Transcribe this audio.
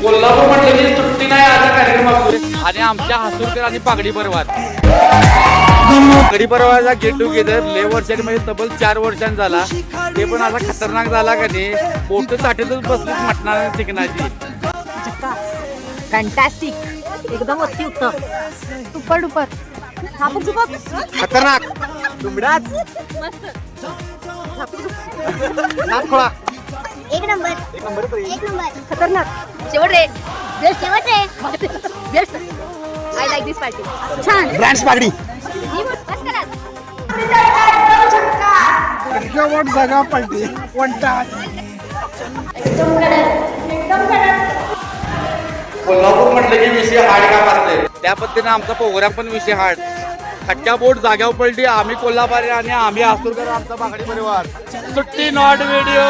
कोल्हापूर म्हटलं की सुट्टी नाही असा कार्यक्रम असतो आणि आमच्या हसूरकर आणि पागडी परिवार पागडी परिवाराचा गेट टुगेदर लय वर्षांनी म्हणजे तब्बल 4 वर्षांनी झाला. ते पण असा खतरनाक झाला का नाही बोट साठीतच बसलीच म्हटणार चिकनाची. फॅन्टॅस्टिक एकदम अतिउत्तम सुपर डुपर खतरनाक तुमडाच मस्त नाथ खोळा एक नंबर खतरनाक शेवट रे बेस्ट शेवट रे best I like this party छान ब्रँड्स पागडी जागा पडली 1 तास. कोल्हापूर म्हटलं की विषय हार्ड काम असते त्या पद्धतीने आमचा प्रोग्राम पण विषय हार्ड. खटक्या बोट जाग्यावर पडली. आम्ही कोल्हापूर आणि आम्ही आसूरकर आमचा बागडी परिवार सुट्टी नॉट व्हिडिओ.